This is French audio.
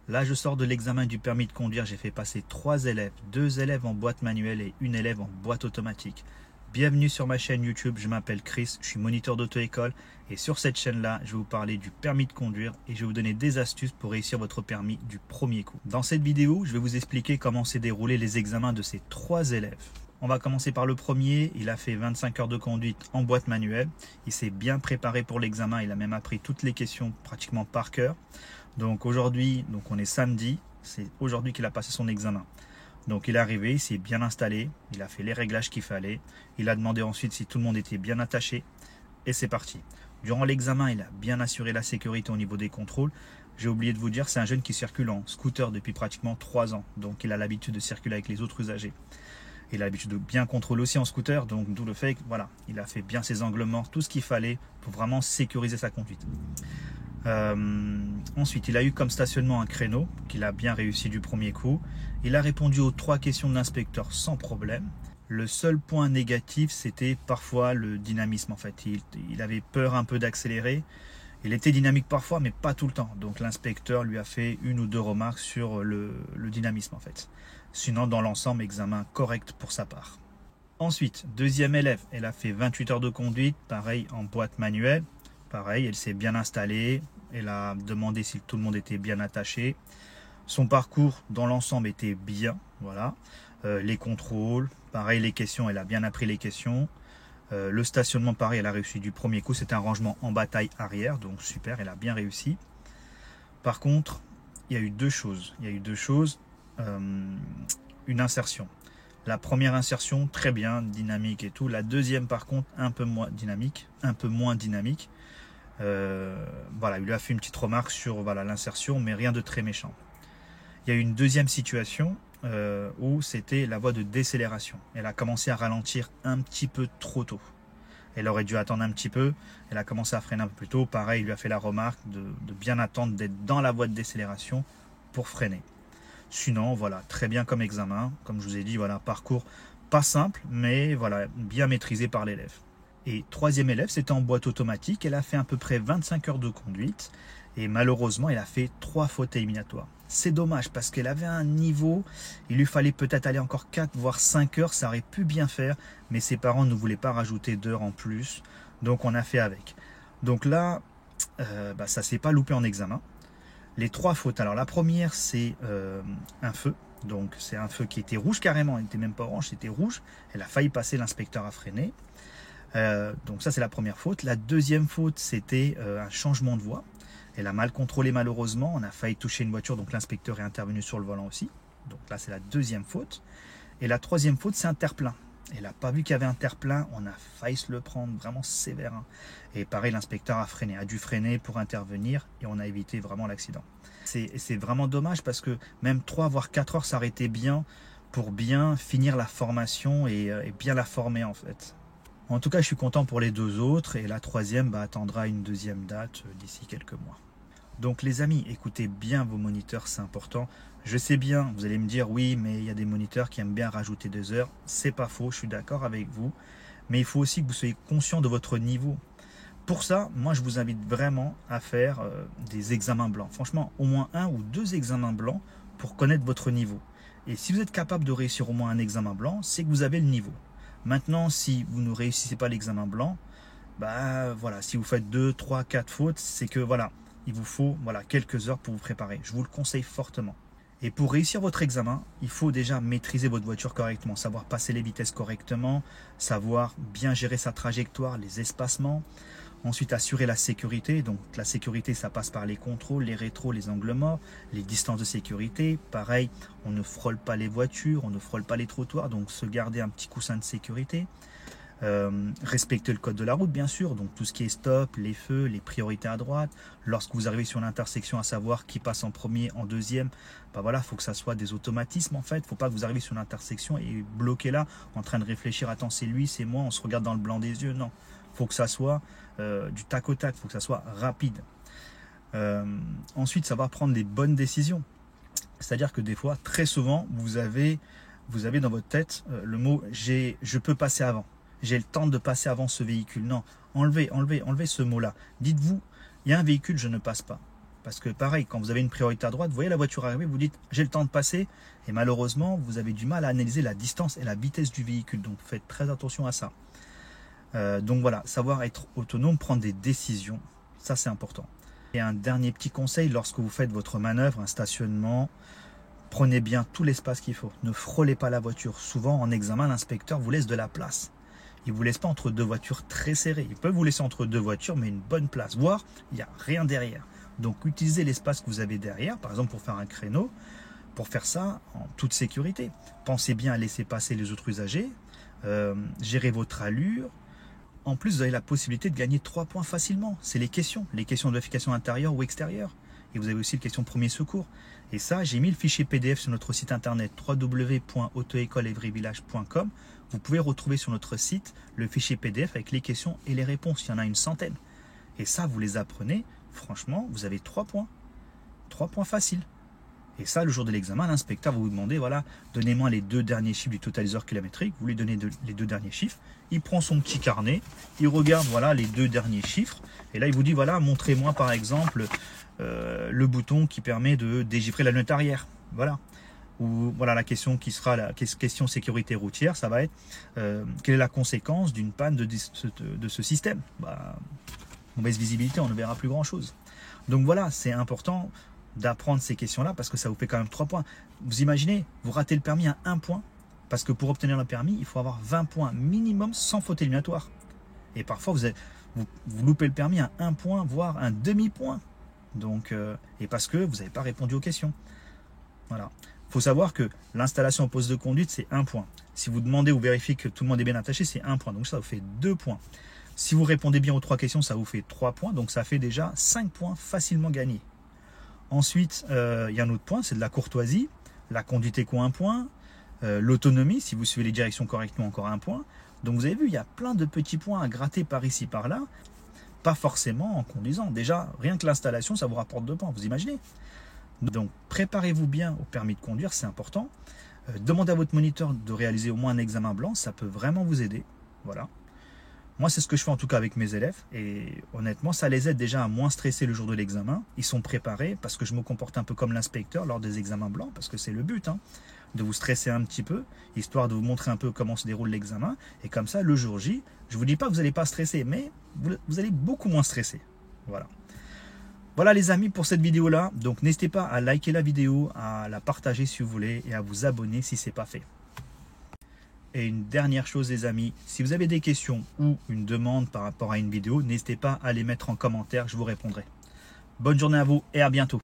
Là, je sors de l'examen du permis de conduire. J'ai fait passer 3 élèves, 2 élèves en boîte manuelle et une élève en boîte automatique. Bienvenue sur ma chaîne YouTube, je m'appelle Chris, je suis moniteur d'auto-école et sur cette chaîne-là, je vais vous parler du permis de conduire et je vais vous donner des astuces pour réussir votre permis du premier coup. Dans cette vidéo, je vais vous expliquer comment s'est déroulé les examens de ces 3 élèves. On va commencer par le premier, il a fait 25 heures de conduite en boîte manuelle. Il s'est bien préparé pour l'examen, il a même appris toutes les questions pratiquement par cœur. Donc aujourd'hui, on est samedi, c'est aujourd'hui qu'il a passé son examen. Donc il est arrivé, il s'est bien installé, il a fait les réglages qu'il fallait. Il a demandé ensuite si tout le monde était bien attaché et c'est parti. Durant l'examen, il a bien assuré la sécurité au niveau des contrôles. J'ai oublié de vous dire, c'est un jeune qui circule en scooter depuis pratiquement 3 ans. Donc il a l'habitude de circuler avec les autres usagers. Il a l'habitude de bien contrôler aussi en scooter, donc d'où le fait que voilà, il a fait bien ses angles morts, tout ce qu'il fallait pour vraiment sécuriser sa conduite. Ensuite, il a eu comme stationnement un créneau qu'il a bien réussi du premier coup. Il a répondu aux 3 questions de l'inspecteur sans problème. Le seul point négatif, c'était parfois le dynamisme en fait. Il avait peur un peu d'accélérer. Il était dynamique parfois, mais pas tout le temps. Donc l'inspecteur lui a fait 1 ou 2 remarques sur le dynamisme en fait. Sinon, dans l'ensemble, examen correct pour sa part. Ensuite, deuxième élève, elle a fait 28 heures de conduite, pareil en boîte manuelle. Pareil, elle s'est bien installée. Elle a demandé si tout le monde était bien attaché. Son parcours dans l'ensemble était bien. Voilà. Les contrôles, pareil, les questions, elle a bien appris les questions. Le stationnement, pareil, elle a réussi du premier coup. C'est un rangement en bataille arrière, donc super, elle a bien réussi. Par contre, il y a eu 2 choses. Une insertion. La première insertion, très bien, dynamique et tout. La deuxième, par contre, un peu moins dynamique. Voilà, il lui a fait une petite remarque sur l'insertion, mais rien de très méchant. Il y a eu une deuxième situation où c'était la voie de décélération. Elle a commencé à ralentir un petit peu trop tôt. Elle aurait dû attendre un petit peu. Elle a commencé à freiner un peu plus tôt. Pareil, il lui a fait la remarque de bien attendre d'être dans la voie de décélération pour freiner. Sinon, voilà, très bien comme examen. Comme je vous ai dit, voilà, parcours pas simple, mais voilà, bien maîtrisé par l'élève. Et troisième élève, c'était en boîte automatique. Elle a fait à peu près 25 heures de conduite. Et malheureusement, elle a fait 3 fautes éliminatoires. C'est dommage parce qu'elle avait un niveau. Il lui fallait peut-être aller encore 4 voire 5 heures. Ça aurait pu bien faire. Mais ses parents ne voulaient pas rajouter d'heures en plus. Donc on a fait avec. Donc là, ça ne s'est pas loupé en examen. Les 3 fautes. Alors la première, c'est un feu. Donc c'est un feu qui était rouge carrément. Il n'était même pas orange, c'était rouge. Elle a failli passer, l'inspecteur a freiné. Donc ça c'est la première faute. La deuxième faute, c'était un changement de voie. Elle a mal contrôlé malheureusement. On a failli toucher une voiture, donc l'inspecteur est intervenu sur le volant aussi. Donc là c'est la deuxième faute. Et la troisième faute, c'est un terre-plein. Elle n'a pas vu qu'il y avait un terre-plein. On a failli se le prendre vraiment sévère. Et pareil, l'inspecteur a dû freiner pour intervenir et on a évité vraiment l'accident. C'est vraiment dommage parce que même 3 voire 4 heures s'arrêtaient bien pour bien finir la formation et bien la former en fait. En tout cas, je suis content pour les 2 autres et la troisième attendra une deuxième date d'ici quelques mois. Donc les amis, écoutez bien vos moniteurs, c'est important. Je sais bien, vous allez me dire oui, mais il y a des moniteurs qui aiment bien rajouter des heures. C'est pas faux, je suis d'accord avec vous. Mais il faut aussi que vous soyez conscient de votre niveau. Pour ça, moi je vous invite vraiment à faire des examens blancs. Franchement, au moins 1 ou 2 examens blancs pour connaître votre niveau. Et si vous êtes capable de réussir au moins un examen blanc, c'est que vous avez le niveau. Maintenant, si vous ne réussissez pas l'examen blanc, voilà, si vous faites 2, 3, 4 fautes, c'est que voilà, il vous faut quelques heures pour vous préparer. Je vous le conseille fortement. Et pour réussir votre examen, il faut déjà maîtriser votre voiture correctement, savoir passer les vitesses correctement, savoir bien gérer sa trajectoire, les espacements. Ensuite, assurer la sécurité. Donc la sécurité, ça passe par les contrôles, les rétros, les angles morts, les distances de sécurité. Pareil, on ne frôle pas les voitures, on ne frôle pas les trottoirs, donc se garder un petit coussin de sécurité. Respecter le code de la route bien sûr, donc tout ce qui est stop, les feux, les priorités à droite. Lorsque vous arrivez sur l'intersection, à savoir qui passe en premier, en deuxième, voilà, faut que ça soit des automatismes en fait. Faut pas que vous arriviez sur l'intersection et bloqué là, en train de réfléchir, attends c'est lui, c'est moi, on se regarde dans le blanc des yeux. Non, faut que ça soit du tac au tac, faut que ça soit rapide. Ensuite, savoir prendre les bonnes décisions. C'est-à-dire que des fois, très souvent, vous avez dans votre tête le mot je peux passer avant. J'ai le temps de passer avant ce véhicule. Non, enlevez ce mot-là. Dites-vous, il y a un véhicule, je ne passe pas. Parce que pareil, quand vous avez une priorité à droite, vous voyez la voiture arriver, vous dites j'ai le temps de passer, et malheureusement, vous avez du mal à analyser la distance et la vitesse du véhicule. Donc faites très attention à ça. Donc voilà, savoir être autonome, prendre des décisions, ça c'est important. Et un dernier petit conseil, lorsque vous faites votre manœuvre, un stationnement, prenez bien tout l'espace qu'il faut. Ne frôlez pas la voiture. Souvent en examen, l'inspecteur vous laisse de la place. Il ne vous laisse pas entre deux voitures très serrées. Il peut vous laisser entre deux voitures, mais une bonne place. Voire, il n'y a rien derrière. Donc utilisez l'espace que vous avez derrière, par exemple pour faire un créneau, pour faire ça en toute sécurité. Pensez bien à laisser passer les autres usagers, gérez votre allure. En plus, vous avez la possibilité de gagner 3 points facilement. C'est les questions de vérification intérieure ou extérieure. Et vous avez aussi les questions premier secours. Et ça, j'ai mis le fichier PDF sur notre site internet www.autoecoleevryvillage.com. Vous pouvez retrouver sur notre site le fichier PDF avec les questions et les réponses. Il y en a une centaine. Et ça, vous les apprenez. Franchement, vous avez 3 points. 3 points faciles. Et ça, le jour de l'examen, l'inspecteur va vous demander, voilà, donnez-moi les 2 derniers chiffres du totaliseur kilométrique. Vous lui donnez les 2 derniers chiffres. Il prend son petit carnet, il regarde, voilà, les 2 derniers chiffres. Et là, il vous dit, voilà, montrez-moi par exemple le bouton qui permet de dégivrer la lunette arrière. Voilà. Ou voilà, la question qui sera la question sécurité routière, ça va être quelle est la conséquence d'une panne de ce système? Mauvaise visibilité, on ne verra plus grand-chose. Donc voilà, c'est important d'apprendre ces questions-là parce que ça vous fait quand même 3 points. Vous imaginez, vous ratez le permis à 1 point parce que pour obtenir le permis, il faut avoir 20 points minimum sans faute éliminatoire. Et parfois, vous loupez le permis à 1 point, voire un demi-point. Donc, et parce que vous n'avez pas répondu aux questions. Voilà. Il faut savoir que l'installation au poste de conduite, c'est 1 point. Si vous demandez ou vérifiez que tout le monde est bien attaché, c'est 1 point. Donc ça vous fait 2 points. Si vous répondez bien aux 3 questions, ça vous fait 3 points. Donc ça fait déjà 5 points facilement gagnés. Ensuite, il y a un autre point, c'est de la courtoisie. La conduite éco, 1 point. L'autonomie, si vous suivez les directions correctement, encore 1 point. Donc vous avez vu, il y a plein de petits points à gratter par ici, par là. Pas forcément en conduisant. Déjà, rien que l'installation, ça vous rapporte 2 points, vous imaginez? Donc préparez-vous bien au permis de conduire, c'est important. Demandez à votre moniteur de réaliser au moins un examen blanc, ça peut vraiment vous aider. Voilà. Moi, c'est ce que je fais en tout cas avec mes élèves. Et honnêtement, ça les aide déjà à moins stresser le jour de l'examen. Ils sont préparés parce que je me comporte un peu comme l'inspecteur lors des examens blancs, parce que c'est le but, de vous stresser un petit peu, histoire de vous montrer un peu comment se déroule l'examen. Et comme ça, le jour J, je ne vous dis pas que vous n'allez pas stresser, mais vous allez beaucoup moins stresser. Voilà. Voilà les amis pour cette vidéo-là. Donc n'hésitez pas à liker la vidéo, à la partager si vous voulez et à vous abonner si ce n'est pas fait. Et une dernière chose les amis, si vous avez des questions ou une demande par rapport à une vidéo, n'hésitez pas à les mettre en commentaire, je vous répondrai. Bonne journée à vous et à bientôt.